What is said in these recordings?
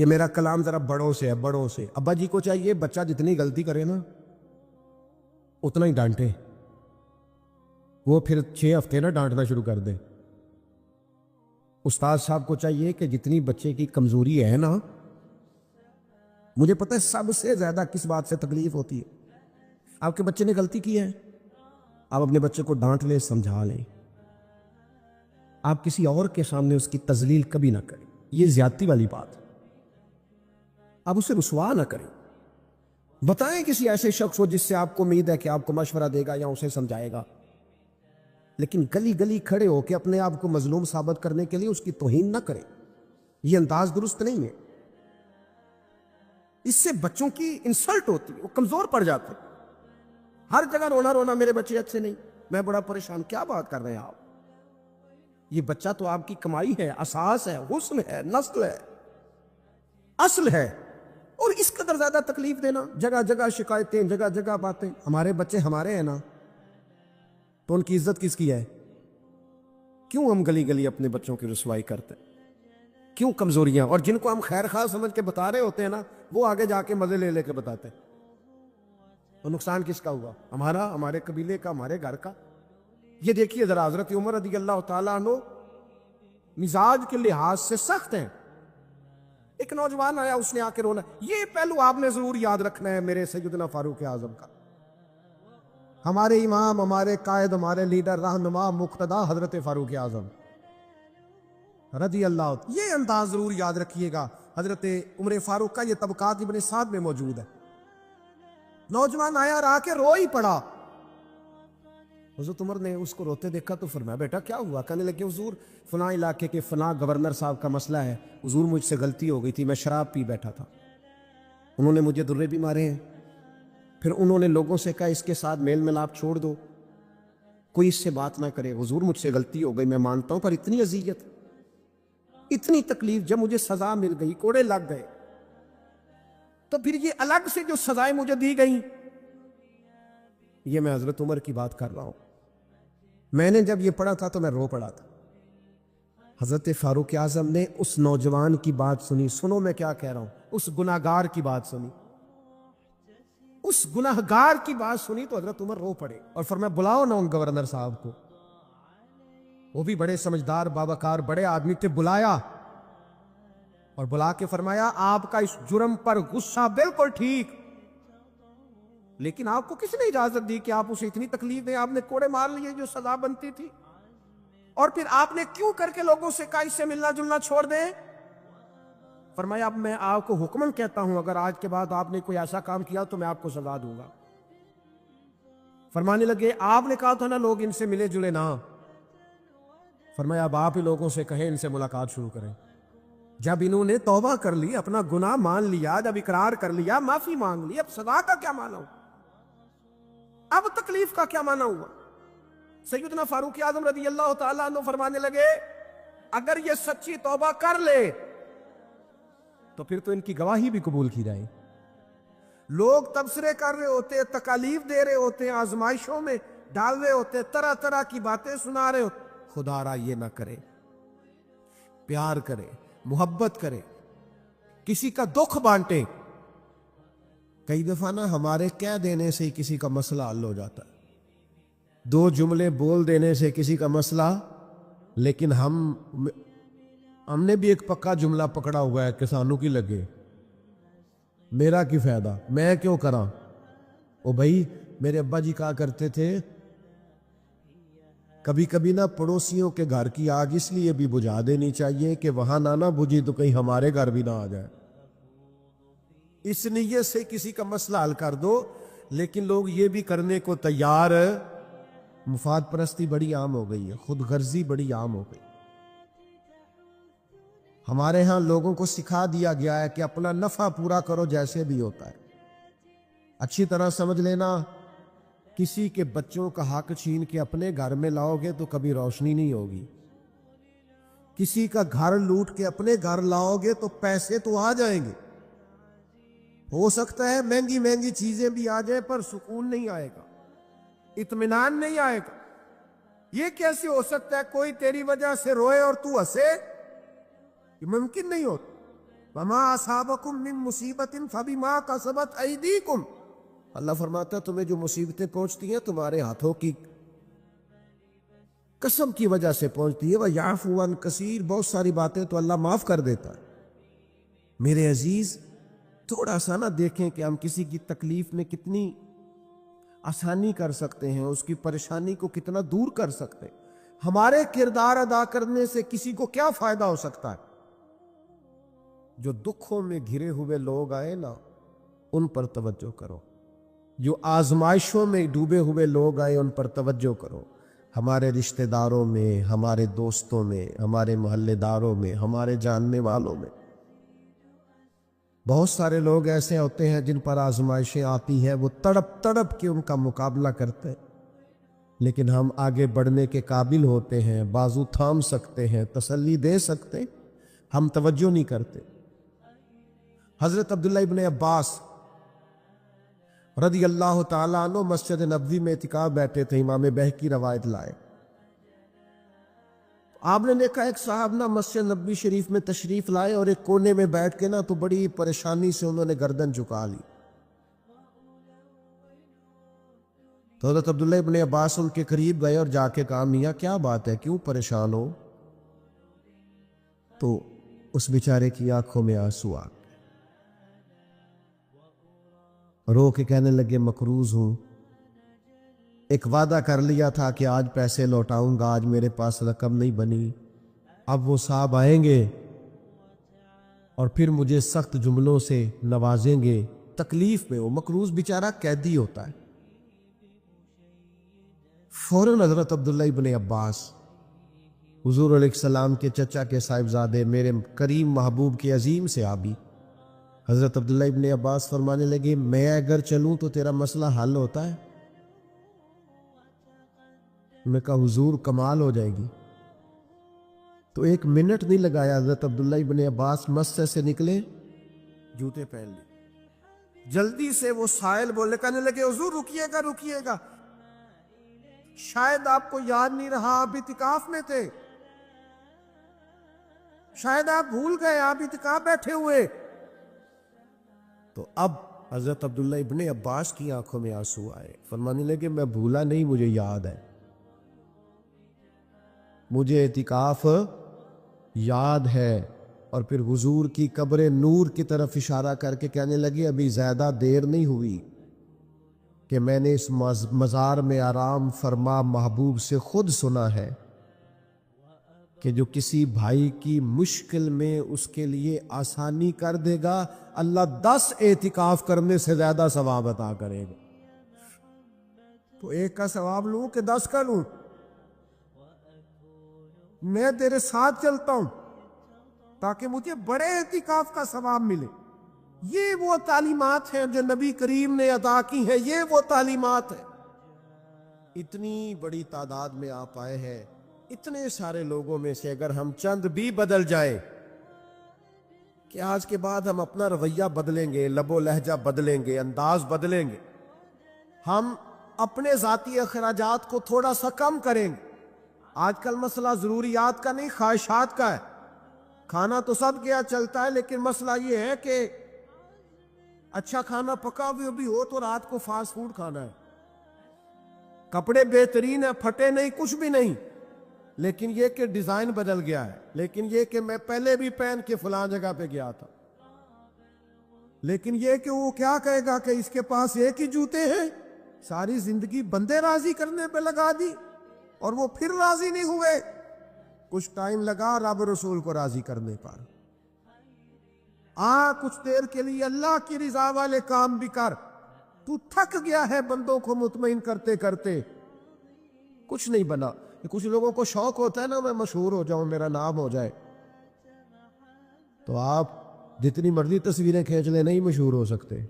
یہ میرا کلام ذرا بڑوں سے ہے، بڑوں سے۔ ابا جی کو چاہیے بچہ جتنی غلطی کرے نا اتنا ہی ڈانٹے، وہ پھر 6 ہفتے نہ ڈانٹنا شروع کر دے۔ استاد صاحب کو چاہیے کہ جتنی بچے کی کمزوری ہے نا، مجھے پتہ ہے سب سے زیادہ کس بات سے تکلیف ہوتی ہے۔ آپ کے بچے نے غلطی کی ہے، آپ اپنے بچے کو ڈانٹ لیں، سمجھا لیں، آپ کسی اور کے سامنے اس کی تذلیل کبھی نہ کریں، یہ زیادتی والی بات ہے۔ آپ اسے رسوا نہ کریں، بتائیں کسی ایسے شخص کو جس سے آپ کو امید ہے کہ آپ کو مشورہ دے گا یا اسے سمجھائے گا، لیکن گلی گلی کھڑے ہو کے اپنے آپ کو مظلوم ثابت کرنے کے لیے اس کی توہین نہ کریں، یہ انداز درست نہیں ہے۔ اس سے بچوں کی انسلٹ ہوتی ہے، وہ کمزور پڑ جاتے ہیں۔ ہر جگہ رونا رونا میرے بچے اچھے نہیں، میں بڑا پریشان، کیا بات کر رہے ہیں آپ؟ یہ بچہ تو آپ کی کمائی ہے، اساس ہے، حسن ہے، نسل ہے، اصل ہے، اور اس قدر زیادہ تکلیف دینا، جگہ جگہ شکایتیں، جگہ جگہ باتیں۔ ہمارے بچے ہمارے ہیں نا، تو ان کی عزت کس کی ہے؟ کیوں ہم گلی گلی اپنے بچوں کی رسوائی کرتے ہیں؟ کیوں کمزوریاں؟ اور جن کو ہم خیر خواہ سمجھ کے بتا رہے ہوتے ہیں نا، وہ آگے جا کے مزے لے لے کے بتاتے ہیں۔ تو نقصان کس کا ہوا؟ ہمارا، ہمارے قبیلے کا، ہمارے گھر کا۔ یہ دیکھیے ذرا، حضرت عمر رضی اللہ تعالیٰ عنہ مزاج کے لحاظ سے سخت ہیں۔ ایک نوجوان آیا، اس نے آ کے رونا۔ یہ پہلو آپ نے ضرور یاد رکھنا ہے میرے سیدنا فاروق اعظم کا، ہمارے امام، ہمارے قائد، ہمارے لیڈر، رہنما، مقتدا حضرت فاروق اعظم رضی اللہ عنہ۔ یہ انداز ضرور یاد رکھیے گا۔ حضرت عمر فاروق کا یہ طبقات ابن سعد میں موجود ہے۔ نوجوان آیا اور آ کے رو ہی پڑا۔ حضرت عمر نے اس کو روتے دیکھا تو فرمایا، بیٹا کیا ہوا؟ کہنے لگے، حضور فلاں علاقے کے فلاں گورنر صاحب کا مسئلہ ہے، حضور مجھ سے غلطی ہو گئی تھی، میں شراب پی بیٹھا تھا، انہوں نے مجھے درے بھی مارے ہیں، پھر انہوں نے لوگوں سے کہا اس کے ساتھ میل ملاپ چھوڑ دو، کوئی اس سے بات نہ کرے، حضور مجھ سے غلطی ہو گئی، میں مانتا ہوں، پر اتنی اذیت، اتنی تکلیف، جب مجھے سزا مل گئی، کوڑے لگ گئے، تو پھر یہ الگ سے جو سزائیں مجھے دی گئیں، یہ میں حضرت عمر کی بات کر رہا ہوں۔ میں نے جب یہ پڑھا تھا تو میں رو پڑا تھا۔ حضرت فاروق اعظم نے اس نوجوان کی بات سنی، سنو میں کیا کہہ رہا ہوں، اس گناہگار کی بات سنی، اس گناہگار کی بات سنی تو حضرت عمر رو پڑے اور فرمایا، بلاؤ نا ان گورنر صاحب کو۔ وہ بھی بڑے سمجھدار، باوقار، بڑے آدمی تھے، بلایا اور بلا کے فرمایا، آپ کا اس جرم پر غصہ بالکل ٹھیک، لیکن آپ کو کس نے اجازت دی کہ آپ اسے اتنی تکلیف دیں؟ آپ نے کوڑے مار لیے جو سزا بنتی تھی، اور پھر آپ نے کیوں کر کے لوگوں سے کہا اس سے ملنا جلنا چھوڑ دیں؟ فرمایا، اب میں آپ کو حکمن کہتا ہوں، اگر آج کے بعد آپ نے کوئی ایسا کام کیا تو میں آپ کو سزا دوں گا۔ فرمانے لگے، آپ نے کہا تھا نا لوگ ان سے ملے جلے نہ۔ فرمایا، اب آپ ہی لوگوں سے کہیں ان سے ملاقات شروع کریں۔ جب انہوں نے توبہ کر لی، اپنا گناہ مان لیا، جب اقرار کر لیا، معافی مانگ لی، اب سزا کا کیا معنی ہوا؟ اب تکلیف کا کیا معنی ہوا؟ سیدنا فاروق اعظم رضی اللہ تعالیٰ عنہ فرمانے لگے، اگر یہ سچی توبہ کر لے تو پھر تو ان کی گواہی بھی قبول کی جائے۔ لوگ تبصرے کر رہے ہوتے، تکالیف دے رہے ہوتے، آزمائشوں میں ڈال رہے ہوتے، طرح طرح کی باتیں سنا رہے ہوتے، خدا را یہ نہ کرے، پیار کرے، محبت کرے، کسی کا دکھ بانٹے۔ کئی دفعہ نا ہمارے کہہ دینے سے کسی کا مسئلہ حل ہو جاتا ہے، 2 جملے بول دینے سے کسی کا مسئلہ، لیکن ہم نے بھی ایک پکا جملہ پکڑا ہوا ہے، کسانوں کی لگے، میرا کی فائدہ، میں کیوں کراں؟ او بھائی، میرے ابا جی کہا کرتے تھے، کبھی کبھی نا پڑوسیوں کے گھر کی آگ اس لیے بھی بجھا دینی چاہیے کہ وہاں نہ بجھی تو کہیں ہمارے گھر بھی نہ آ جائے۔ اس نیت سے کسی کا مسئلہ حل کر دو، لیکن لوگ یہ بھی کرنے کو تیار، مفاد پرستی بڑی عام ہو گئی ہے، خود غرضی بڑی عام ہو گئی۔ ہمارے ہاں لوگوں کو سکھا دیا گیا ہے کہ اپنا نفع پورا کرو جیسے بھی ہوتا ہے۔ اچھی طرح سمجھ لینا، کسی کے بچوں کا حق چھین کے اپنے گھر میں لاؤ گے تو کبھی روشنی نہیں ہوگی۔ کسی کا گھر لوٹ کے اپنے گھر لاؤ گے تو پیسے تو آ جائیں گے، ہو سکتا ہے مہنگی مہنگی چیزیں بھی آ جائیں، پر سکون نہیں آئے گا، اطمینان نہیں آئے گا۔ یہ کیسے ہو سکتا ہے کوئی تیری وجہ سے روئے اور تو ہنسے؟ یہ ممکن نہیں ہوتا۔ وما اصابکم من مصیبت فبما کسبت ایدیکم، اللہ فرماتا ہے تمہیں جو مصیبتیں پہنچتی ہیں تمہارے ہاتھوں کی قسم کی وجہ سے پہنچتی ہے، وَيَعْفُو عَنْ كَثِيرٍ، بہت ساری باتیں تو اللہ معاف کر دیتا ہے۔ میرے عزیز تھوڑا سا نہ دیکھیں کہ ہم کسی کی تکلیف میں کتنی آسانی کر سکتے ہیں، اس کی پریشانی کو کتنا دور کر سکتے ہیں۔ ہمارے کردار ادا کرنے سے کسی کو کیا فائدہ ہو سکتا ہے؟ جو دکھوں میں گھرے ہوئے لوگ آئے نا، ان پر توجہ کرو۔ جو آزمائشوں میں ڈوبے ہوئے لوگ آئے ان پر توجہ کرو۔ ہمارے رشتہ داروں میں، ہمارے دوستوں میں، ہمارے محلے داروں میں، ہمارے جاننے والوں میں بہت سارے لوگ ایسے ہوتے ہیں جن پر آزمائشیں آتی ہیں، وہ تڑپ تڑپ کے ان کا مقابلہ کرتے ہیں، لیکن ہم آگے بڑھنے کے قابل ہوتے ہیں، بازو تھام سکتے ہیں، تسلی دے سکتے ہیں، ہم توجہ نہیں کرتے۔ حضرت عبداللہ ابن عباس رضی اللہ تعالیٰ عنہ مسجد نبوی میں اعتکاف بیٹھے تھے، امام بہقی روایت لائے۔ آپ نے دیکھا ایک صاحب نا مسجد نبوی شریف میں تشریف لائے اور ایک کونے میں بیٹھ کے نا تو بڑی پریشانی سے انہوں نے گردن جھکا لی۔ تو حضرت عبداللہ ابن عباس ان کے قریب گئے اور جا کے کہا میاں کیا بات ہے، کیوں پریشان ہو؟ تو اس بیچارے کی آنکھوں میں آنسو آ گئے، رو کے کہنے لگے مقروض ہوں، ایک وعدہ کر لیا تھا کہ آج پیسے لوٹاؤں گا، آج میرے پاس رقم نہیں بنی، اب وہ صاحب آئیں گے اور پھر مجھے سخت جملوں سے نوازیں گے، تکلیف میں۔ وہ مقروض بیچارہ قیدی ہوتا ہے۔ فوراً حضرت عبداللہ ابن عباس حضور علیہ السلام کے چچا کے صاحبزادے میرے کریم محبوب کے عظیم صحابی حضرت عبداللہ ابن عباس فرمانے لگے میں اگر چلوں تو تیرا مسئلہ حل ہوتا ہے؟ میں کہا حضور کمال ہو جائے گی۔ تو ایک منٹ نہیں لگایا، حضرت عبداللہ ابن عباس مسجد سے نکلے، جوتے پہن لیے، جلدی سے وہ سائل بولنے کہنے لگے حضور رکیے گا رکیے گا، شاید آپ کو یاد نہیں رہا آپ اعتکاف میں تھے، شاید آپ بھول گئے، آپ اعتکاف بیٹھے ہوئے۔ تو اب حضرت عبداللہ ابن عباس کی آنکھوں میں آنسو آئے، فرمانے لگے میں بھولا نہیں، مجھے یاد ہے، مجھے اعتکاف یاد ہے۔ اور پھر حضور کی قبر نور کی طرف اشارہ کر کے کہنے لگے ابھی زیادہ دیر نہیں ہوئی کہ میں نے اس مزار میں آرام فرما محبوب سے خود سنا ہے کہ جو کسی بھائی کی مشکل میں اس کے لیے آسانی کر دے گا، اللہ 10 اعتکاف کرنے سے زیادہ ثواب عطا کرے گا۔ تو ایک کا ثواب لوں کہ 10 کا لوں؟ میں تیرے ساتھ چلتا ہوں تاکہ مجھے بڑے اعتکاف کا ثواب ملے۔ یہ وہ تعلیمات ہیں جو نبی کریم نے عطا کی ہیں، یہ وہ تعلیمات ہیں۔ اتنی بڑی تعداد میں آپ آئے ہیں، اتنے سارے لوگوں میں سے اگر ہم چند بھی بدل جائیں کہ آج کے بعد ہم اپنا رویہ بدلیں گے، لب و لہجہ بدلیں گے، انداز بدلیں گے، ہم اپنے ذاتی اخراجات کو تھوڑا سا کم کریں گے۔ آج کل مسئلہ ضروریات کا نہیں، خواہشات کا ہے۔ کھانا تو سب کیا چلتا ہے، لیکن مسئلہ یہ ہے کہ اچھا کھانا پکا ہوئے بھی ہو تو رات کو فاسٹ فوڈ کھانا ہے، کپڑے بہترین ہیں، پھٹے نہیں، کچھ بھی نہیں، لیکن یہ کہ ڈیزائن بدل گیا ہے، لیکن یہ کہ میں پہلے بھی پہن کے فلاں جگہ پہ گیا تھا، لیکن یہ کہ وہ کیا کہے گا کہ اس کے پاس ایک ہی جوتے ہیں، ساری زندگی بندے راضی کرنے پہ لگا دی اور وہ پھر راضی نہیں ہوئے۔ کچھ ٹائم لگا رب رسول کو راضی کرنے پر، کچھ دیر کے لیے اللہ کی رضا والے کام بھی کر، تو تھک گیا ہے بندوں کو مطمئن کرتے کرتے، کچھ نہیں بنا۔ کچھ لوگوں کو شوق ہوتا ہے نا میں مشہور ہو جاؤں، میرا نام ہو جائے، تو آپ جتنی مرضی تصویریں کھینچ لیں نہیں مشہور ہو سکتے،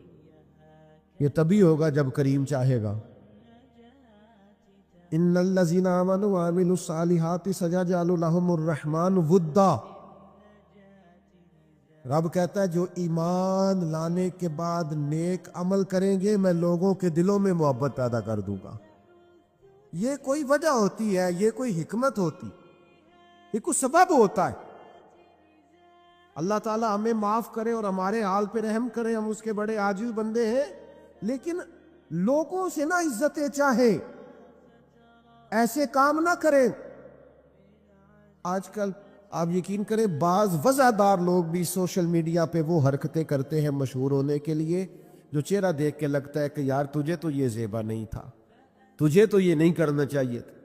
یہ تبھی ہوگا جب کریم چاہے گا۔ ان الذین آمنوا وعملوا الصالحات سیجعل لهم الرحمن ودا، رب کہتا ہے جو ایمان لانے کے بعد نیک عمل کریں گے میں لوگوں کے دلوں میں محبت پیدا کر دوں گا۔ یہ کوئی وجہ ہوتی ہے، یہ کوئی حکمت ہوتی، یہ کوئی سبب ہوتا ہے۔ اللہ تعالیٰ ہمیں معاف کرے اور ہمارے حال پہ رحم کرے، ہم اس کے بڑے عاجز بندے ہیں، لیکن لوگوں سے نہ عزتیں چاہے، ایسے کام نہ کریں۔ آج کل آپ یقین کریں بعض وضعدار لوگ بھی سوشل میڈیا پہ وہ حرکتیں کرتے ہیں مشہور ہونے کے لیے جو چہرہ دیکھ کے لگتا ہے کہ یار تجھے تو یہ زیبا نہیں تھا، تجھے تو یہ نہیں کرنا چاہیے تھا۔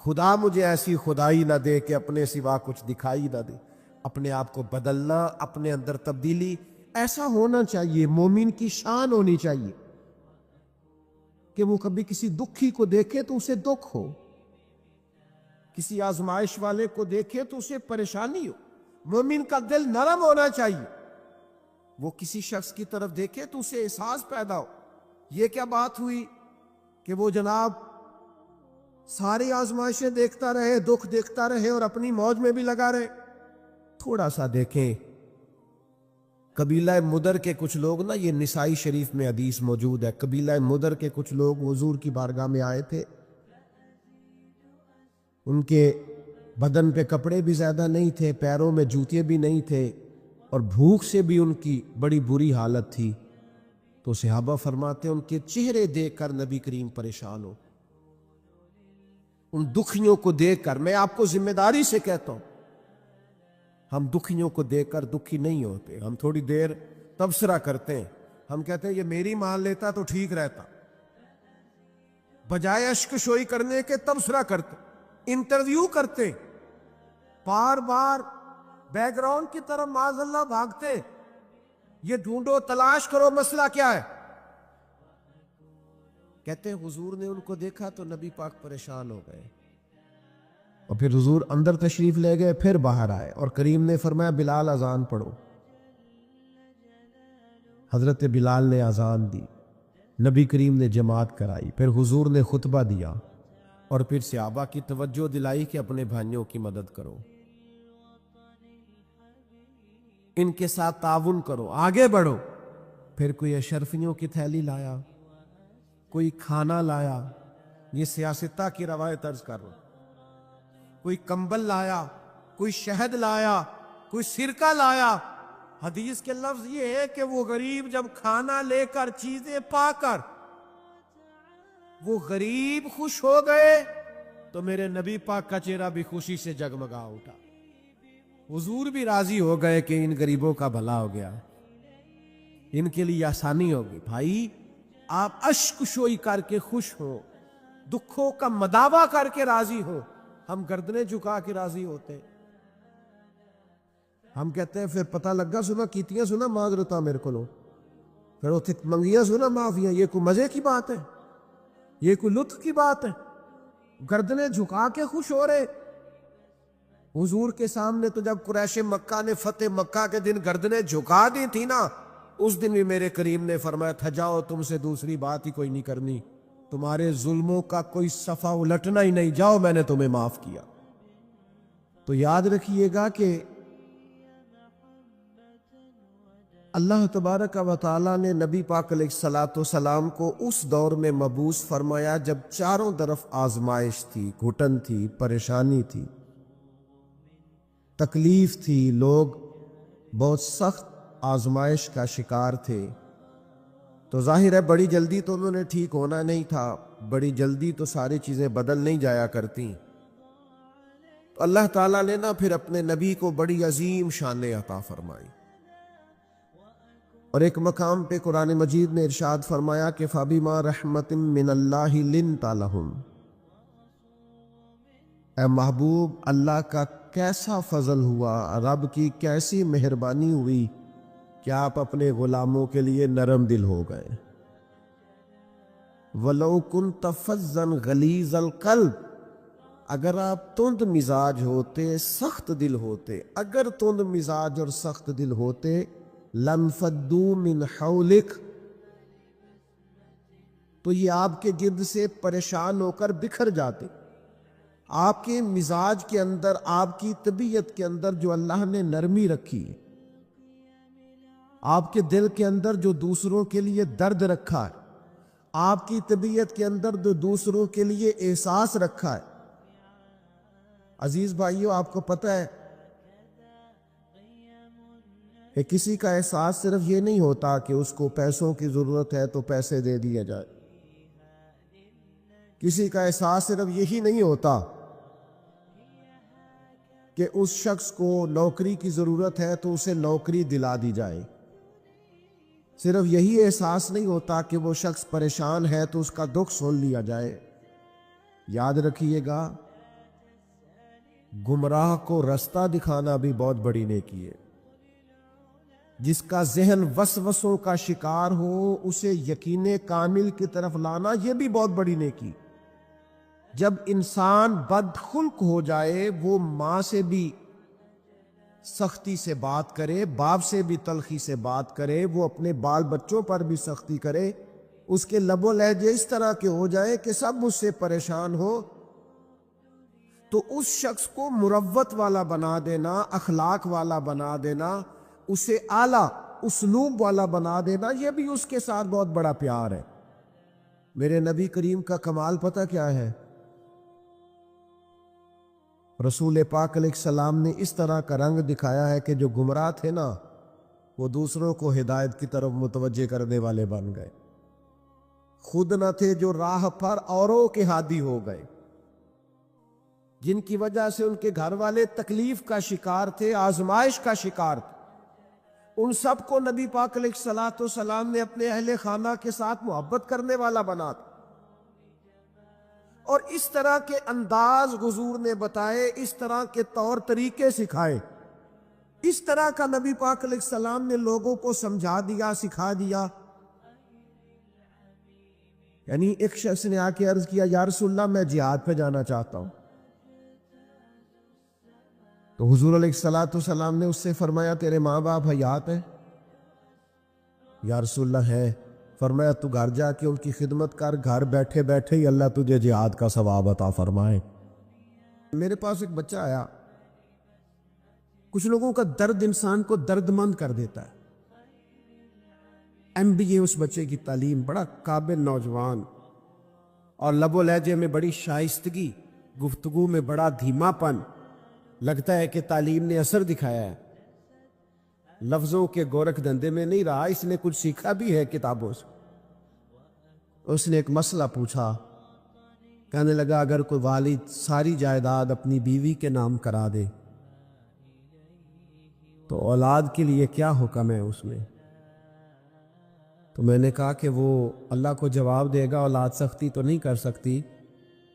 خدا مجھے ایسی خدائی نہ دے کہ اپنے سوا کچھ دکھائی نہ دے۔ اپنے آپ کو بدلنا، اپنے اندر تبدیلی، ایسا ہونا چاہیے، مومن کی شان ہونی چاہیے کہ وہ کبھی کسی دکھی کو دیکھے تو اسے دکھ ہو، کسی آزمائش والے کو دیکھے تو اسے پریشانی ہو۔ مومن کا دل نرم ہونا چاہیے، وہ کسی شخص کی طرف دیکھے تو اسے احساس پیدا ہو۔ یہ کیا بات ہوئی کہ وہ جناب ساری آزمائشیں دیکھتا رہے، دکھ دیکھتا رہے اور اپنی موج میں بھی لگا رہے۔ تھوڑا سا دیکھیں، قبیلہ مدر کے کچھ لوگ نا، یہ نسائی شریف میں حدیث موجود ہے، قبیلہ مدر کے کچھ لوگ حضور کی بارگاہ میں آئے تھے، ان کے بدن پہ کپڑے بھی زیادہ نہیں تھے، پیروں میں جوتے بھی نہیں تھے، اور بھوک سے بھی ان کی بڑی بری حالت تھی۔ تو صحابہ فرماتے ہیں ان کے چہرے دیکھ کر نبی کریم پریشان ہو، ان دکھیوں کو دیکھ کر۔ میں آپ کو ذمہ داری سے کہتا ہوں، ہم دکھیوں کو دیکھ کر دکھی نہیں ہوتے، ہم تھوڑی دیر تبصرہ کرتے ہیں، ہم کہتے ہیں یہ میری مان لیتا تو ٹھیک رہتا، بجائے اشک شوئی کرنے کے تبصرہ کرتے، انٹرویو کرتے، بار بار بیک گراؤنڈ کی طرف معاذ اللہ بھاگتے، یہ ڈھونڈو تلاش کرو مسئلہ کیا ہے۔ کہتے ہیں حضور نے ان کو دیکھا تو نبی پاک پریشان ہو گئے، اور پھر حضور اندر تشریف لے گئے، پھر باہر آئے اور کریم نے فرمایا بلال اذان پڑھو۔ حضرت بلال نے اذان دی، نبی کریم نے جماعت کرائی، پھر حضور نے خطبہ دیا، اور پھر صحابہ کی توجہ دلائی کہ اپنے بھائیوں کی مدد کرو، ان کے ساتھ تعاون کرو، آگے بڑھو۔ پھر کوئی اشرفیوں کی تھیلی لایا، کوئی کھانا لایا، یہ سیاستہ کی روایت عرض کر رہا، کوئی کمبل لایا، کوئی شہد لایا، کوئی سرکہ لایا۔ حدیث کے لفظ یہ ہے کہ وہ غریب جب کھانا لے کر، چیزیں پا کر وہ غریب خوش ہو گئے تو میرے نبی پاک کا چہرہ بھی خوشی سے جگمگا اٹھا، حضور بھی راضی ہو گئے کہ ان غریبوں کا بھلا ہو گیا، ان کے لیے آسانی ہوگی۔ بھائی آپ اشک شوئی کر کے خوش ہو، دکھوں کا مداوع کر کے راضی ہو، ہم گردنیں جھکا کے راضی ہوتے، ہم کہتے ہیں پھر پتہ لگا سنا کیتیاں سنا معذرتا میرے کو لو، پھر اتنے منگیاں سنا معافیاں، یہ کوئی مزے کی بات ہے؟ یہ کوئی لطف کی بات ہے؟ گردنیں جھکا کے خوش ہو رہے۔ حضور کے سامنے تو جب قریش مکہ نے فتح مکہ کے دن گردنیں جھکا دی تھی نا، اس دن بھی میرے کریم نے فرمایا تھا جاؤ تم سے دوسری بات ہی کوئی نہیں کرنی، تمہارے ظلموں کا کوئی صفحہ الٹنا ہی نہیں، جاؤ میں نے تمہیں معاف کیا۔ تو یاد رکھیے گا کہ اللہ تبارک و تعالیٰ نے نبی پاک علیہ الصلوۃ والسلام کو اس دور میں مبعوث فرمایا جب چاروں طرف آزمائش تھی، گھٹن تھی، پریشانی تھی، تکلیف تھی، لوگ بہت سخت آزمائش کا شکار تھے۔ تو ظاہر ہے بڑی جلدی تو انہوں نے ٹھیک ہونا نہیں تھا، بڑی جلدی تو ساری چیزیں بدل نہیں جایا کرتی۔ تو اللہ تعالیٰ نے نا پھر اپنے نبی کو بڑی عظیم شانیں عطا فرمائی، اور ایک مقام پہ قرآن مجید نے ارشاد فرمایا کہ فَبِمَا رَحْمَةٍ مِّنَ اللَّهِ لِنْتَ لَهُمْ، اے محبوب اللہ کا کیسا فضل ہوا، رب کی کیسی مہربانی ہوئی کہ آپ اپنے غلاموں کے لیے نرم دل ہو گئے۔ وَلَوْ كُنْتَ فَظًّا غَلِيظَ الْقَلْبِ، اگر آپ تند مزاج ہوتے، سخت دل ہوتے، اگر تند مزاج اور سخت دل ہوتے، لَانْفَضُّوا مِنْ حَوْلِكَ، تو یہ آپ کے گرد سے پریشان ہو کر بکھر جاتے۔ آپ کے مزاج کے اندر، آپ کی طبیعت کے اندر جو اللہ نے نرمی رکھی ہے، آپ کے دل کے اندر جو دوسروں کے لیے درد رکھا ہے، آپ کی طبیعت کے اندر جو دوسروں کے لیے احساس رکھا ہے۔ عزیز بھائیو، آپ کو پتہ ہے کہ کسی کا احساس صرف یہ نہیں ہوتا کہ اس کو پیسوں کی ضرورت ہے تو پیسے دے دیے جائے، کسی کا احساس صرف یہی نہیں ہوتا کہ اس شخص کو نوکری کی ضرورت ہے تو اسے نوکری دلا دی جائے، صرف یہی احساس نہیں ہوتا کہ وہ شخص پریشان ہے تو اس کا دکھ سن لیا جائے۔ یاد رکھیے گا، گمراہ کو رستہ دکھانا بھی بہت بڑی نیکی ہے۔ جس کا ذہن وسوسوں کا شکار ہو اسے یقین کامل کی طرف لانا، یہ بھی بہت بڑی نیکی۔ جب انسان بدخلق ہو جائے، وہ ماں سے بھی سختی سے بات کرے، باپ سے بھی تلخی سے بات کرے، وہ اپنے بال بچوں پر بھی سختی کرے، اس کے لب و لہجے اس طرح کے ہو جائیں کہ سب اس سے پریشان ہو، تو اس شخص کو مروت والا بنا دینا، اخلاق والا بنا دینا، اسے اعلیٰ اسلوب والا بنا دینا، یہ بھی اس کے ساتھ بہت بڑا پیار ہے۔ میرے نبی کریم کا کمال پتہ کیا ہے؟ رسول پاک علیہ السلام نے اس طرح کا رنگ دکھایا ہے کہ جو گمراہ تھے نا، وہ دوسروں کو ہدایت کی طرف متوجہ کرنے والے بن گئے، خود نہ تھے جو راہ پر اوروں کے ہادی ہو گئے، جن کی وجہ سے ان کے گھر والے تکلیف کا شکار تھے، آزمائش کا شکار تھے، ان سب کو نبی پاک علیہ السلام نے اپنے اہل خانہ کے ساتھ محبت کرنے والا بنا دیا۔ اور اس طرح کے انداز حضور نے بتائے، اس طرح کے طور طریقے سکھائے، اس طرح کا نبی پاک علیہ السلام نے لوگوں کو سمجھا دیا، سکھا دیا۔ یعنی ایک شخص نے آ کے عرض کیا، یا رسول اللہ میں جہاد پہ جانا چاہتا ہوں، تو حضور علیہ السلام نے اس سے فرمایا، تیرے ماں باپ حیات ہیں؟ یا رسول اللہ ہے۔ فرمایا، تو گھر جا کے ان کی خدمت کر، گھر بیٹھے بیٹھے ہی اللہ تجھے جہاد کا ثواب عطا فرمائے۔ میرے پاس ایک بچہ آیا، کچھ لوگوں کا درد انسان کو درد مند کر دیتا ہے۔ MBA اس بچے کی تعلیم، بڑا قابل نوجوان، اور لب و لہجے میں بڑی شائستگی، گفتگو میں بڑا دھیما پن، لگتا ہے کہ تعلیم نے اثر دکھایا ہے، لفظوں کے گورکھ دھندے میں نہیں رہا، اس نے کچھ سیکھا بھی ہے کتابوں سے۔ اس نے ایک مسئلہ پوچھا، کہنے لگا اگر کوئی والد ساری جائیداد اپنی بیوی کے نام کرا دے تو اولاد کے لیے کیا حکم ہے اس میں؟ تو میں نے کہا کہ وہ اللہ کو جواب دے گا، اولاد سختی تو نہیں کر سکتی،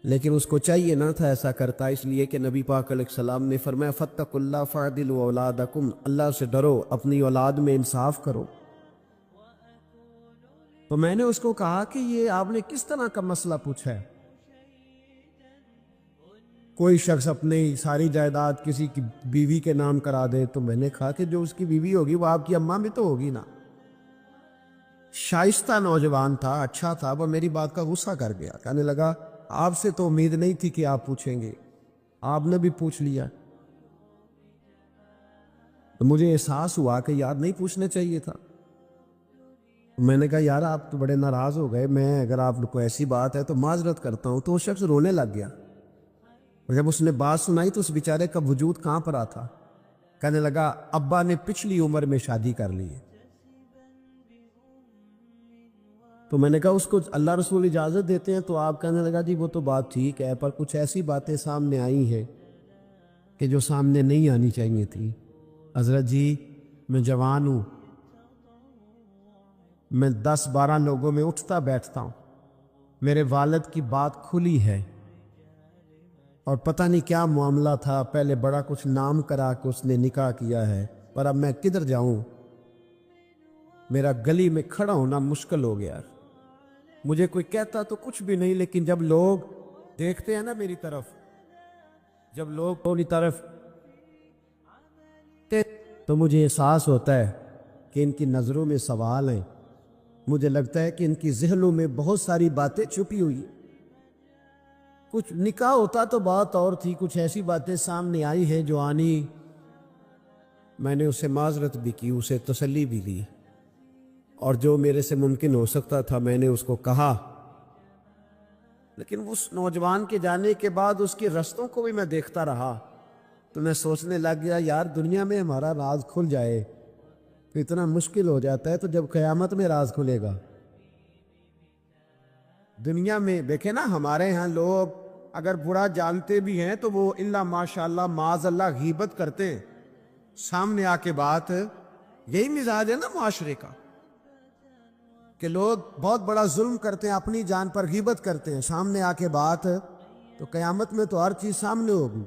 لیکن اس کو چاہیے نہ تھا ایسا کرتا، اس لیے کہ نبی پاک علیہ السلام نے فرمایا، فاتقوا اللہ فاعدلوا اولادکم، اللہ سے ڈرو، اپنی اولاد میں انصاف کرو۔ تو میں نے اس کو کہا کہ یہ آپ نے کس طرح کا مسئلہ پوچھا ہے؟ کوئی شخص اپنی ساری جائیداد کسی کی بیوی کے نام کرا دے، تو میں نے کہا کہ جو اس کی بیوی ہوگی وہ آپ کی اماں بھی تو ہوگی نا۔ شائستہ نوجوان تھا، اچھا تھا، وہ میری بات کا غصہ کر گیا، کہنے لگا آپ سے تو امید نہیں تھی کہ آپ پوچھیں گے، آپ نے بھی پوچھ لیا۔ تو مجھے احساس ہوا کہ یار نہیں پوچھنا چاہیے تھا۔ میں نے کہا یار آپ تو بڑے ناراض ہو گئے، میں اگر آپ کو ایسی بات ہے تو معذرت کرتا ہوں۔ تو وہ شخص رونے لگ گیا، اور جب اس نے بات سنائی تو اس بیچارے کا وجود کہاں پر تھا، کہنے لگا ابا نے پچھلی عمر میں شادی کر لی ہے۔ تو میں نے کہا اس کو اللہ رسول اجازت دیتے ہیں؟ تو آپ کہنے لگا جی وہ تو بات ٹھیک ہے، پر کچھ ایسی باتیں سامنے آئی ہیں کہ جو سامنے نہیں آنی چاہیے تھی۔ حضرت جی میں جوان ہوں، میں 10-12 لوگوں میں اٹھتا بیٹھتا ہوں، میرے والد کی بات کھلی ہے، اور پتہ نہیں کیا معاملہ تھا، پہلے بڑا کچھ نام کرا کہ اس نے نکاح کیا ہے، پر اب میں کدھر جاؤں؟ میرا گلی میں کھڑا ہونا مشکل ہو گیا۔ مجھے کوئی کہتا تو کچھ بھی نہیں، لیکن جب لوگ دیکھتے ہیں نا میری طرف، جب لوگ میری طرف تو مجھے احساس ہوتا ہے کہ ان کی نظروں میں سوال ہیں، مجھے لگتا ہے کہ ان کی ذہنوں میں بہت ساری باتیں چھپی ہوئی ہیں۔ کچھ نکاح ہوتا تو بات اور تھی، کچھ ایسی باتیں سامنے آئی ہیں جو آنی، میں نے اسے معذرت بھی کی، اسے تسلی بھی دی، اور جو میرے سے ممکن ہو سکتا تھا میں نے اس کو کہا۔ لیکن اس نوجوان کے جانے کے بعد اس کے رستوں کو بھی میں دیکھتا رہا، تو میں سوچنے لگ گیا یار دنیا میں ہمارا راز کھل جائے تو اتنا مشکل ہو جاتا ہے، تو جب قیامت میں راز کھلے گا۔ دنیا میں دیکھیں نا، ہمارے ہاں لوگ اگر برا جانتے بھی ہیں تو وہ الا ماشاء اللہ معاذ اللہ غیبت کرتے ہیں، سامنے آ کے بات، یہی مزاج ہے نا معاشرے کا کہ لوگ بہت بڑا ظلم کرتے ہیں، اپنی جان پر غیبت کرتے ہیں، سامنے آ کے بات، تو قیامت میں تو ہر چیز سامنے ہوگی،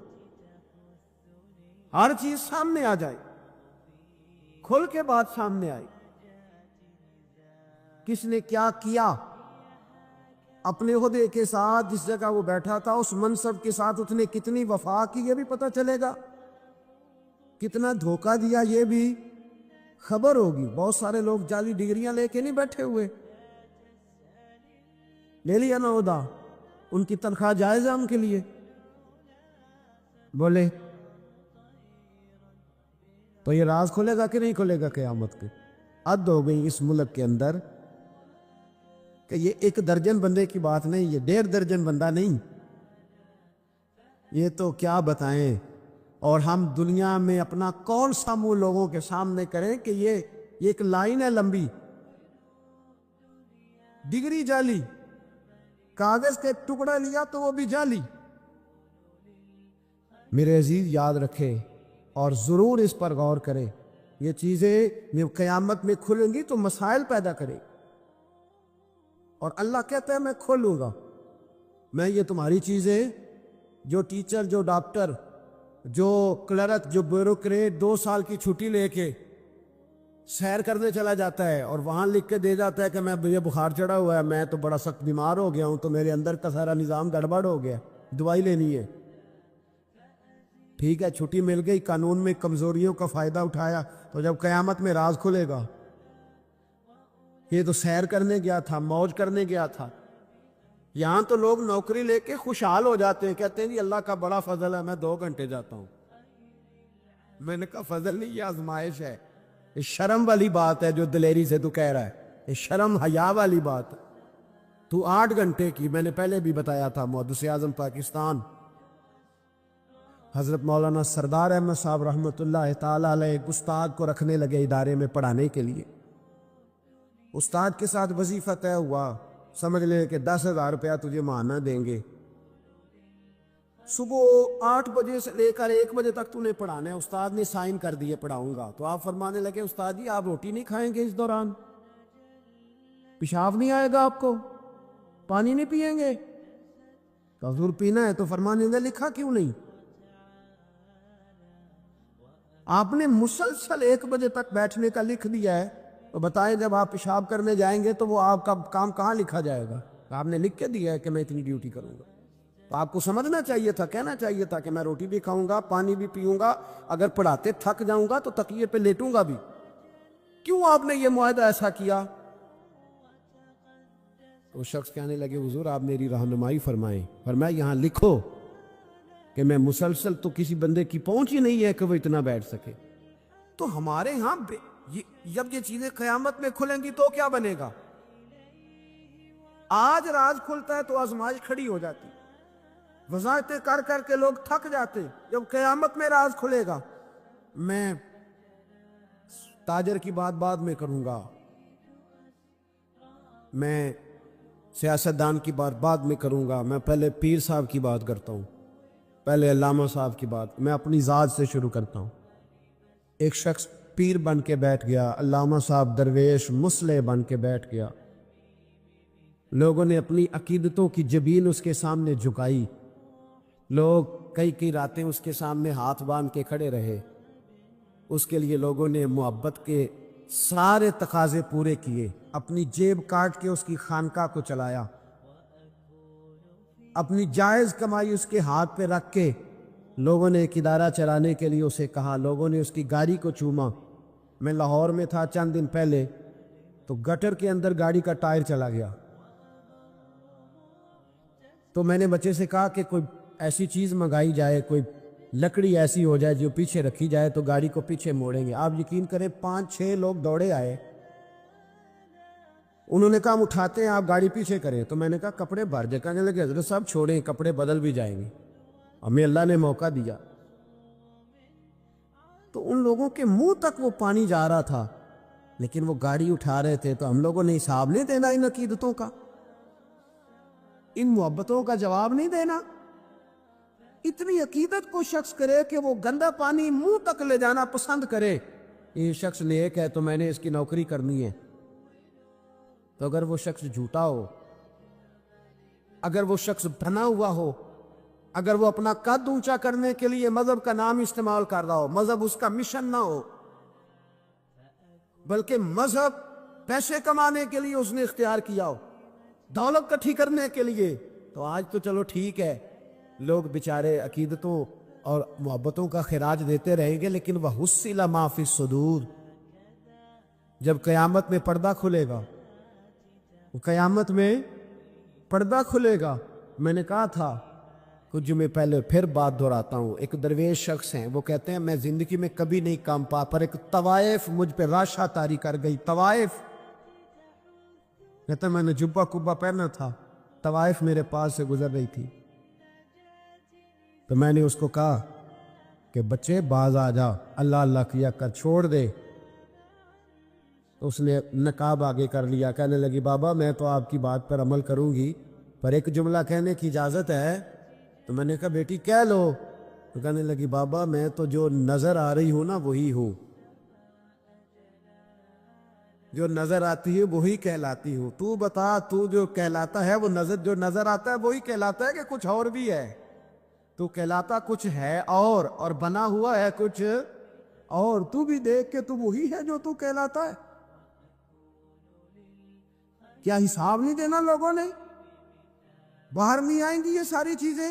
ہر چیز سامنے آ جائے، کھل کے بات سامنے آئی، کس نے کیا کیا، اپنے عہدے کے ساتھ جس جگہ وہ بیٹھا تھا اس منصب کے ساتھ اس نے کتنی وفا کی یہ بھی پتہ چلے گا، کتنا دھوکہ دیا یہ بھی خبر ہوگی۔ بہت سارے لوگ جعلی ڈگریاں لے کے نہیں بیٹھے ہوئے، لے لیا نا عہدہ، ان کی تنخواہ جائز ہے ان کے لیے، بولے تو یہ راز کھلے گا کہ نہیں کھلے گا قیامت کے؟ حد ہو گئی اس ملک کے اندر کہ یہ 1 درجن بندے کی بات نہیں، یہ 1.5 درجن بندہ نہیں، یہ تو کیا بتائیں۔ اور ہم دنیا میں اپنا کون سا منہ لوگوں کے سامنے کریں کہ یہ ایک لائن ہے لمبی، ڈگری جعلی، کاغذ کا ایک ٹکڑا لیا تو وہ بھی جعلی۔ میرے عزیز یاد رکھے اور ضرور اس پر غور کریں، یہ چیزیں قیامت میں کھلیں گی تو مسائل پیدا کریں، اور اللہ کہتا ہے میں کھولوں گا، میں یہ تمہاری چیزیں، جو ٹیچر، جو ڈاکٹر، جو کلرک، جو بیوروکریٹ 2 سال کی چھٹی لے کے سیر کرنے چلا جاتا ہے اور وہاں لکھ کے دے جاتا ہے کہ مجھے بخار چڑھا ہوا ہے، میں تو بڑا سخت بیمار ہو گیا ہوں، تو میرے اندر کا سارا نظام گڑبڑ ہو گیا، دوائی لینی ہے، ٹھیک ہے چھٹی مل گئی، قانون میں کمزوریوں کا فائدہ اٹھایا، تو جب قیامت میں راز کھلے گا، یہ تو سیر کرنے گیا تھا، موج کرنے گیا تھا۔ یہاں تو لوگ نوکری لے کے خوشحال ہو جاتے ہیں، کہتے ہیں جی اللہ کا بڑا فضل ہے، میں 2 گھنٹے جاتا ہوں۔ میں نے کہا فضل نہیں، یہ آزمائش ہے، یہ شرم والی بات ہے جو دلیری سے تو کہہ رہا ہے، یہ شرم حیا والی بات ہے۔ تو 8 گھنٹے کی، میں نے پہلے بھی بتایا تھا، محدث اعظم پاکستان حضرت مولانا سردار احمد صاحب رحمۃ اللہ تعالیٰ علیہ ایک استاد کو رکھنے لگے ادارے میں پڑھانے کے لیے۔ استاد کے ساتھ وظیفہ طے ہوا، سمجھ لے کہ 10,000 روپیہ تجھے ماہانہ دیں گے، صبح 8 بجے سے لے کر 1 بجے تک تو نے پڑھانا ہے۔ استاد نے سائن کر دیے پڑھاؤں گا، تو آپ فرمانے لگے استاد جی آپ روٹی نہیں کھائیں گے اس دوران؟ پیشاب نہیں آئے گا آپ کو؟ پانی نہیں پیئیں گے؟ تو حضور پینا ہے، تو فرمانے لگے لکھا کیوں نہیں؟ آپ نے مسلسل 1 بجے تک بیٹھنے کا لکھ دیا ہے، تو بتائیں جب آپ پیشاب کرنے جائیں گے تو وہ آپ کا کام کہاں لکھا جائے گا؟ آپ نے لکھ کے دیا ہے کہ میں اتنی ڈیوٹی کروں گا، تو آپ کو سمجھنا چاہیے تھا، کہنا چاہیے تھا کہ میں روٹی بھی کھاؤں گا، پانی بھی پیوں گا، اگر پڑھاتے تھک جاؤں گا تو تکیے پہ لیٹوں گا بھی۔ کیوں آپ نے یہ معاہدہ ایسا کیا؟ تو شخص کہنے لگے حضور آپ میری رہنمائی فرمائیں۔ فرمایا یہاں لکھو کہ میں مسلسل، تو کسی بندے کی پہنچ ہی نہیں ہے کہ وہ اتنا بیٹھ سکے۔ تو ہمارے ہاں جب یہ چیزیں قیامت میں کھلیں گی تو کیا بنے گا؟ آج راز کھلتا ہے تو آزمائش کھڑی ہو جاتی، وضاحتیں کر کر کے لوگ تھک جاتے۔ جب قیامت میں راز کھلے گا، میں تاجر کی بات بعد میں کروں گا، میں سیاستدان کی بات بعد میں کروں گا، میں پہلے پیر صاحب کی بات کرتا ہوں، پہلے علامہ صاحب کی بات، میں اپنی ذات سے شروع کرتا ہوں۔ ایک شخص پیر بن کے بیٹھ گیا، علامہ صاحب درویش مصلح بن کے بیٹھ گیا، لوگوں نے اپنی عقیدتوں کی جبین اس کے سامنے جھکائی، لوگ کئی راتیں اس کے سامنے ہاتھ باندھ کے کھڑے رہے، اس کے لیے لوگوں نے محبت کے سارے تقاضے پورے کیے، اپنی جیب کاٹ کے اس کی خانقاہ کو چلایا، اپنی جائز کمائی اس کے ہاتھ پہ رکھ کے لوگوں نے ایک ادارہ چلانے کے لیے اسے کہا، لوگوں نے اس کی گاڑی کو چوما۔ میں لاہور میں تھا چند دن پہلے، تو گٹر کے اندر گاڑی کا ٹائر چلا گیا، تو میں نے بچے سے کہا کہ کوئی ایسی چیز منگائی جائے، کوئی لکڑی ایسی ہو جائے جو پیچھے رکھی جائے تو گاڑی کو پیچھے موڑیں گے۔ آپ یقین کریں 5-6 لوگ دوڑے آئے، انہوں نے کہا ہم اٹھاتے ہیں، آپ گاڑی پیچھے کریں۔ تو میں نے کہا کپڑے بھر جائے، کہنے لگے حضرت صاحب چھوڑیں، کپڑے بدل بھی جائیں گے، ہمیں اللہ نے موقع دیا۔ تو ان لوگوں کے منہ تک وہ پانی جا رہا تھا لیکن وہ گاڑی اٹھا رہے تھے تو ہم لوگوں نے حساب نہیں دینا ان عقیدتوں کا، ان محبتوں کا جواب نہیں دینا؟ اتنی عقیدت کو شخص کرے کہ وہ گندا پانی منہ تک لے جانا پسند کرے، یہ شخص نیک ہے تو میں نے اس کی نوکری کرنی ہے۔ تو اگر وہ شخص جھوٹا ہو، اگر وہ شخص بنا ہوا ہو، اگر وہ اپنا قد اونچا کرنے کے لیے مذہب کا نام استعمال کر رہا ہو، مذہب اس کا مشن نہ ہو، بلکہ مذہب پیسے کمانے کے لیے اس نے اختیار کیا ہو، دولت کٹھی کرنے کے لیے، تو آج تو چلو ٹھیک ہے، لوگ بیچارے عقیدتوں اور محبتوں کا خراج دیتے رہیں گے، لیکن وَحُصِّلَ مَا فِی الصُّدُورِ، جب قیامت میں پردہ کھلے گا، قیامت میں پردہ کھلے گا۔ میں نے کہا تھا کچھ جمعے پہلے، پھر بات دہراتا ہوں، ایک درویش شخص ہیں، وہ کہتے ہیں میں زندگی میں کبھی نہیں کام پا، پر ایک طوائف مجھ پہ راشا طاری کر گئی، طوائف، کہتے ہیں میں نے جبہ کبہ پہنا تھا، طوائف میرے پاس سے گزر رہی تھی، تو میں نے اس کو کہا کہ بچے باز آ جا، اللہ اللہ کیا کر، چھوڑ دے۔ تو اس نے نقاب آگے کر لیا، کہنے لگی بابا میں تو آپ کی بات پر عمل کروں گی، پر ایک جملہ کہنے کی اجازت ہے؟ تو میں نے کہا بیٹی کہہ لو۔ تو کہنے لگی بابا میں تو جو نظر آ رہی ہوں نا وہی ہوں، جو نظر آتی ہے وہی کہلاتی ہوں، تو بتا تو جو کہلاتا ہے وہ جو نظر آتا ہے وہی کہلاتا ہے کہ کچھ اور بھی ہے؟ تو کہلاتا کچھ ہے اور بنا ہوا ہے کچھ اور، تو بھی دیکھ کے تو وہی ہے جو تو کہلاتا ہے۔ کیا حساب نہیں دینا لوگوں نے؟ باہر نہیں آئیں گی یہ ساری چیزیں؟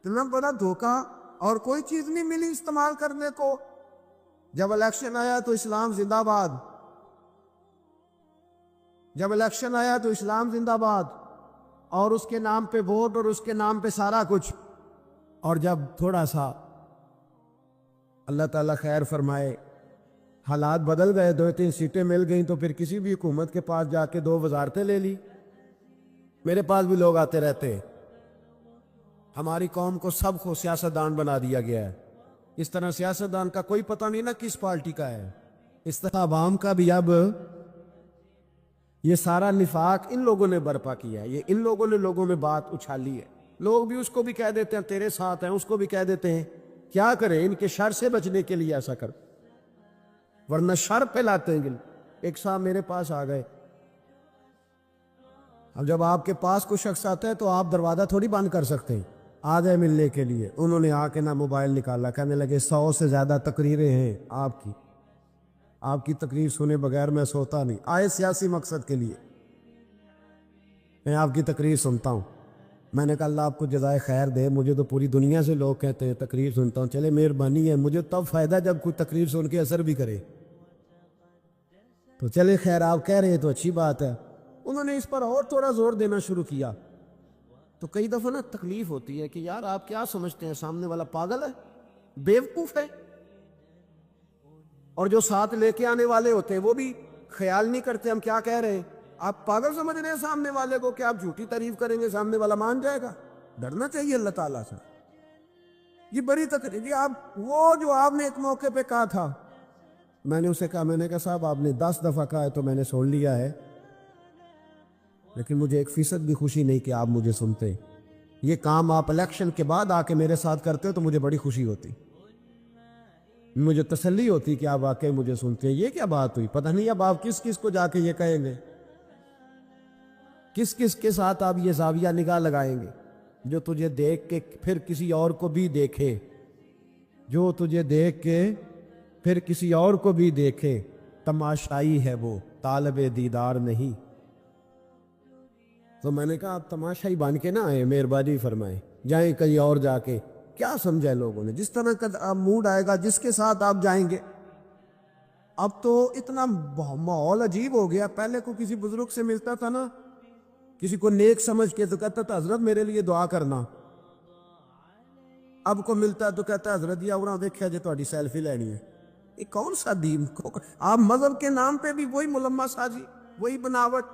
تمہیں بڑا دھوکہ، اور کوئی چیز نہیں ملی استعمال کرنے کو۔ جب الیکشن آیا تو اسلام زندہ باد، جب الیکشن آیا تو اسلام زندہ باد، اور اس کے نام پہ ووٹ اور اس کے نام پہ سارا کچھ، اور جب تھوڑا سا اللہ تعالیٰ خیر فرمائے حالات بدل گئے، 2-3 سیٹیں مل گئیں، تو پھر کسی بھی حکومت کے پاس جا کے 2 وزارتیں لے لی۔ میرے پاس بھی لوگ آتے رہتے ہیں، ہماری قوم کو سب کو سیاستدان بنا دیا گیا ہے، اس طرح سیاستدان کا کوئی پتہ نہیں نا کس پارٹی کا ہے، اس طرح عوام کا بھی اب یہ سارا نفاق ان لوگوں نے برپا کیا ہے، یہ ان لوگوں نے لوگوں میں بات اچھالی ہے، لوگ بھی اس کو بھی کہہ دیتے ہیں تیرے ساتھ ہیں، اس کو بھی کہہ دیتے ہیں، کیا کریں ان کے شر سے بچنے کے لیے ایسا کر، ورنہ شر پھیلاتے ہیں گل۔ ایک صاحب میرے پاس آ گئے، اب جب آپ کے پاس کوئی شخص آتا ہے تو آپ دروازہ تھوڑی بند کر سکتے ہیں، آ گئے ملنے کے لیے، انہوں نے آ کے نہ موبائل نکالا، کہنے لگے 100 سے زیادہ تقریریں ہیں آپ کی تقریر سنے بغیر میں سوتا نہیں، آئے سیاسی مقصد کے لیے، میں آپ کی تقریر سنتا ہوں۔ میں نے کہا اللہ آپ کو جزائے خیر دے، مجھے تو پوری دنیا سے لوگ کہتے ہیں تقریر سنتا ہوں، چلے مہربانی ہے، مجھے تب فائدہ جب کوئی تقریر سن کے اثر بھی کرے، تو چلے خیر آپ کہہ رہے ہیں تو اچھی بات ہے۔ انہوں نے اس پر اور تھوڑا زور دینا شروع کیا، تو کئی دفعہ نا تکلیف ہوتی ہے کہ یار آپ کیا سمجھتے ہیں سامنے والا پاگل ہے، بیوقوف ہے، اور جو ساتھ لے کے آنے والے ہوتے ہیں وہ بھی خیال نہیں کرتے ہم کیا کہہ رہے ہیں، آپ پاگل سمجھ رہے ہیں سامنے والے کو کہ آپ جھوٹی تعریف کریں گے سامنے والا مان جائے گا؟ ڈرنا چاہیے اللہ تعالیٰ سے۔ یہ بڑی تقریر، آپ وہ جو آپ نے ایک موقع پہ کہا تھا، میں نے اسے کہا، میں نے کہا صاحب آپ نے 10 دفعہ کہا ہے تو میں نے سن لیا ہے، لیکن مجھے 1% بھی خوشی نہیں کہ آپ مجھے سنتے، یہ کام آپ الیکشن کے بعد آ کے میرے ساتھ کرتے ہو تو مجھے بڑی خوشی ہوتی، مجھے تسلی ہوتی کہ آپ واقعی مجھے سنتے ہیں۔ یہ کیا بات ہوئی؟ پتہ نہیں اب آپ کس کس کو جا کے یہ کہیں گے، کس کس کے ساتھ آپ یہ زاویہ نگاہ لگائیں گے، جو تجھے دیکھ کے پھر کسی اور کو بھی دیکھے، جو تجھے دیکھ کے پھر کسی اور کو بھی دیکھے، تماشائی ہے وہ طالب دیدار نہیں۔ تو میں نے کہا آپ تماشائی بن کے نہ آئے، مہربانی فرمائیں، جائیں کہیں اور جا کے، کیا سمجھا ہے لوگوں نے، جس طرح کا موڈ آئے گا جس کے ساتھ آپ جائیں گے۔ اب تو اتنا ماحول عجیب ہو گیا، پہلے کو کسی بزرگ سے ملتا تھا نا، کسی کو نیک سمجھ کے تو کہتا تھا حضرت میرے لیے دعا کرنا، اب کو ملتا ہے تو کہتا ہے حضرت یا انہاں دیکھا جے تہاڈی سیلفی لینی ہے۔ یہ کون سا دین کو، آپ مذہب کے نام پہ بھی وہی ملمہ سازی، وہی بناوٹ۔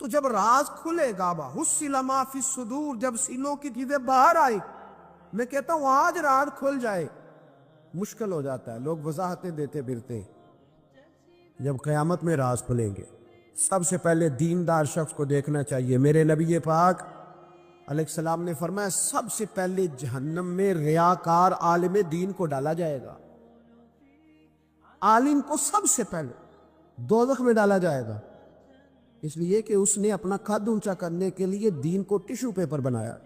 تو جب راز کھلے گا، وَحُصِّلَ مَا فِی الصُّدُورِ، جب سینوں کی چیزیں باہر آئی، میں کہتا ہوں آج راز کھل جائے، مشکل ہو جاتا ہے، لوگ وضاحتیں دیتے پھرتے، جب قیامت میں راز کھلیں گے سب سے پہلے دیندار شخص کو دیکھنا چاہیے. میرے نبی پاک علیہ السلام نے فرمایا سب سے پہلے جہنم میں ریاکار عالم دین کو ڈالا جائے گا. عالم کو سب سے پہلے دوزخ میں ڈالا جائے گا، اس لیے کہ اس نے اپنا قد اونچا کرنے کے لیے دین کو ٹیشو پیپر بنایا.